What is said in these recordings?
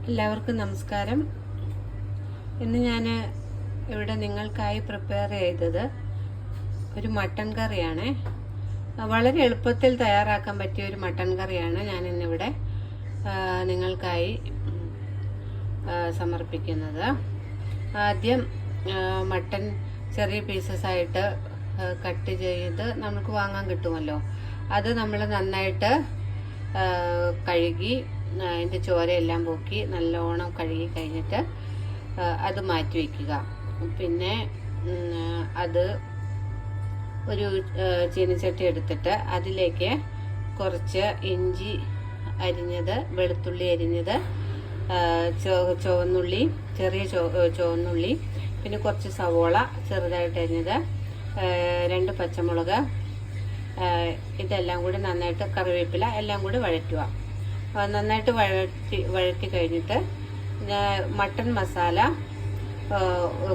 എല്ലാവർക്കും നമസ്കാരം. ഇന്ന് ഞാൻ ഇവിടെ നിങ്ങൾക്കായി പ്രിപ്പയർ ചെയ്തത് ഒരു മട്ടൻ കറിയാണ്. വളരെ എളുപ്പത്തിൽ തയ്യാറാക്കാൻ പറ്റിയ ഒരു മട്ടൻ കറിയാണ് ഞാൻ ഇന്നിവിടെ നിങ്ങൾക്കായി സമർപ്പിക്കുന്നത്. ആദ്യം മട്ടൻ ചെറിയ പീസസ് ആയിട്ട് കട്ട് ചെയ്ത് നമുക്ക് വാങ്ങാൻ കിട്ടുമല്ലോ. അത് നമ്മൾ നന്നായിട്ട് കഴുകി അതിൻ്റെ ചോരയെല്ലാം പോക്കി നല്ലോണം കഴുകി കഴിഞ്ഞിട്ട് അത് മാറ്റി വയ്ക്കുക. പിന്നെ അത് ഒരു ചീനച്ചട്ടി എടുത്തിട്ട് അതിലേക്ക് കുറച്ച് ഇഞ്ചി അരിഞ്ഞത്, വെളുത്തുള്ളി അരിഞ്ഞത്, ചുവന്നുള്ളി, ചെറിയ ചുവന്നുള്ളി, പിന്നെ കുറച്ച് സവോള ചെറുതായിട്ട് അരിഞ്ഞത്, 2 പച്ചമുളക്, ഇതെല്ലാം കൂടി നന്നായിട്ട്, കറിവേപ്പില എല്ലാം കൂടി വഴറ്റുക. നന്നായിട്ട് വഴറ്റി കഴിഞ്ഞിട്ട് മട്ടൻ മസാല,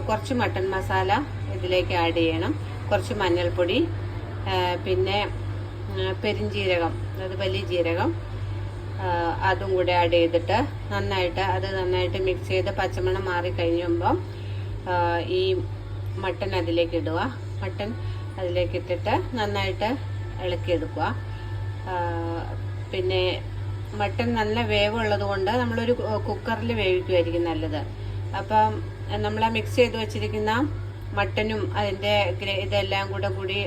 കുറച്ച് മട്ടൻ മസാല ഇതിലേക്ക് ആഡ് ചെയ്യണം. കുറച്ച് മഞ്ഞൾപ്പൊടി, പിന്നെ പെരിഞ്ജീരകം, അത് വലിയ ജീരകം, അതും കൂടെ ആഡ് ചെയ്തിട്ട് നന്നായിട്ട് മിക്സ് ചെയ്ത് പച്ചമണം മാറി കഴിയുമ്പം ഈ മട്ടൻ അതിലേക്ക് ഇടുക. മട്ടൻ അതിലേക്ക് ഇട്ടിട്ട് നന്നായിട്ട് ഇളക്കിയെടുക്കുക. പിന്നെ മട്ടൻ നല്ല വേവുള്ളത് കൊണ്ട് നമ്മളൊരു കുക്കറിൽ വേവിക്കുമായിരിക്കും നല്ലത്. അപ്പം നമ്മൾ മിക്സ് ചെയ്ത് വെച്ചിരിക്കുന്ന മട്ടനും അതിൻ്റെ ഇതെല്ലാം കൂടി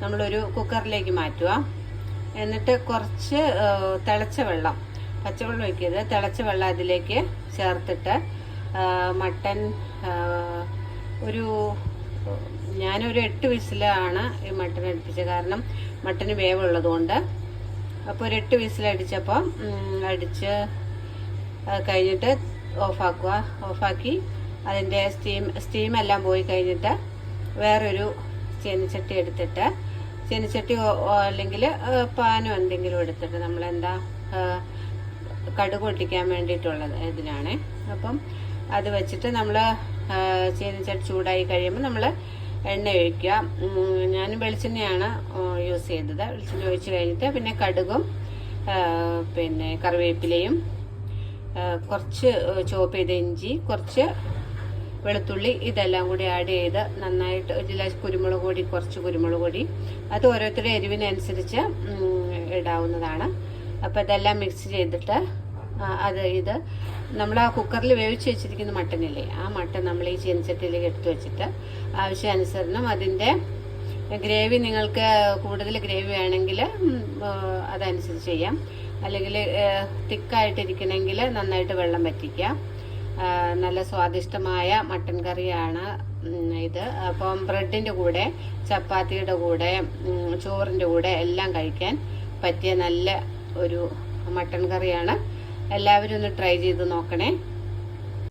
നമ്മളൊരു കുക്കറിലേക്ക് മാറ്റുക. എന്നിട്ട് കുറച്ച് തിളച്ച വെള്ളം, പച്ചവെള്ളം ഒഴിക്കരുത്, തിളച്ച വെള്ളം അതിലേക്ക് ചേർത്തിട്ട് മട്ടൻ ഞാനൊരു 8 വിസിലാണ് ഈ മട്ടൻ അടുപ്പിച്ചത്. കാരണം മട്ടന് വേവുള്ളത് കൊണ്ട്. അപ്പോൾ ഒരു 8 വിസിലടിച്ചപ്പോൾ അടിച്ച് കഴിഞ്ഞിട്ട് ഓഫാക്കി അതിൻ്റെ സ്റ്റീമെല്ലാം പോയി കഴിഞ്ഞിട്ട് വേറൊരു ചീനച്ചട്ടി എടുത്തിട്ട്, ചീനച്ചട്ടി അല്ലെങ്കിൽ പാനോ എന്തെങ്കിലും എടുത്തിട്ട്, നമ്മളെന്താ കടുക് പൊട്ടിക്കാൻ വേണ്ടിയിട്ടുള്ളത് ഇതിനാണ്. അപ്പം അത് വെച്ചിട്ട് നമ്മൾ ചീനച്ചട്ടി ചൂടായി കഴിയുമ്പോൾ നമ്മൾ എണ്ണ ഒഴിക്കുക. ഞാൻ വെളിച്ചെണ്ണയാണ് യൂസ് ചെയ്തത്. വെളിച്ചെണ്ണ ഒഴിച്ച് കഴിഞ്ഞിട്ട് പിന്നെ കടുകും പിന്നെ കറിവേപ്പിലയും കുറച്ച് ചോപ്പ് ചെയ്ത ഇഞ്ചി, കുറച്ച് വെളുത്തുള്ളി, ഇതെല്ലാം കൂടി ആഡ് ചെയ്ത് നന്നായിട്ട് കുറച്ച് കുരുമുളക് പൊടി, അത് ഓരോരുത്തരുടെ എരിവിനനുസരിച്ച് ഇടാവുന്നതാണ്. അപ്പോൾ ഇതെല്ലാം മിക്സ് ചെയ്തിട്ട് ഇത് നമ്മൾ ആ കുക്കറിൽ വേവിച്ച് വെച്ചിരിക്കുന്ന മട്ടനില്ലേ, ആ മട്ടൻ നമ്മൾ ഈ ചീനച്ചട്ടിയിലേക്ക് എടുത്തു വെച്ചിട്ട് ആവശ്യാനുസരണം അതിൻ്റെ ഗ്രേവി, നിങ്ങൾക്ക് കൂടുതൽ ഗ്രേവി വേണമെങ്കിൽ അതനുസരിച്ച് ചെയ്യാം. അല്ലെങ്കിൽ തിക്കായിട്ടിരിക്കണമെങ്കിൽ നന്നായിട്ട് വെള്ളം വറ്റിക്കുക. നല്ല സ്വാദിഷ്ടമായ മട്ടൻ കറിയാണ് ഇത്. അപ്പം ബ്രെഡിൻ്റെ കൂടെ, ചപ്പാത്തിയുടെ കൂടെ, ചോറിൻ്റെ കൂടെ എല്ലാം കഴിക്കാൻ പറ്റിയ നല്ല ഒരു മട്ടൻ കറിയാണ്. എല്ലാവരും ഒന്ന് ട്രൈ ചെയ്ത് നോക്കണേ.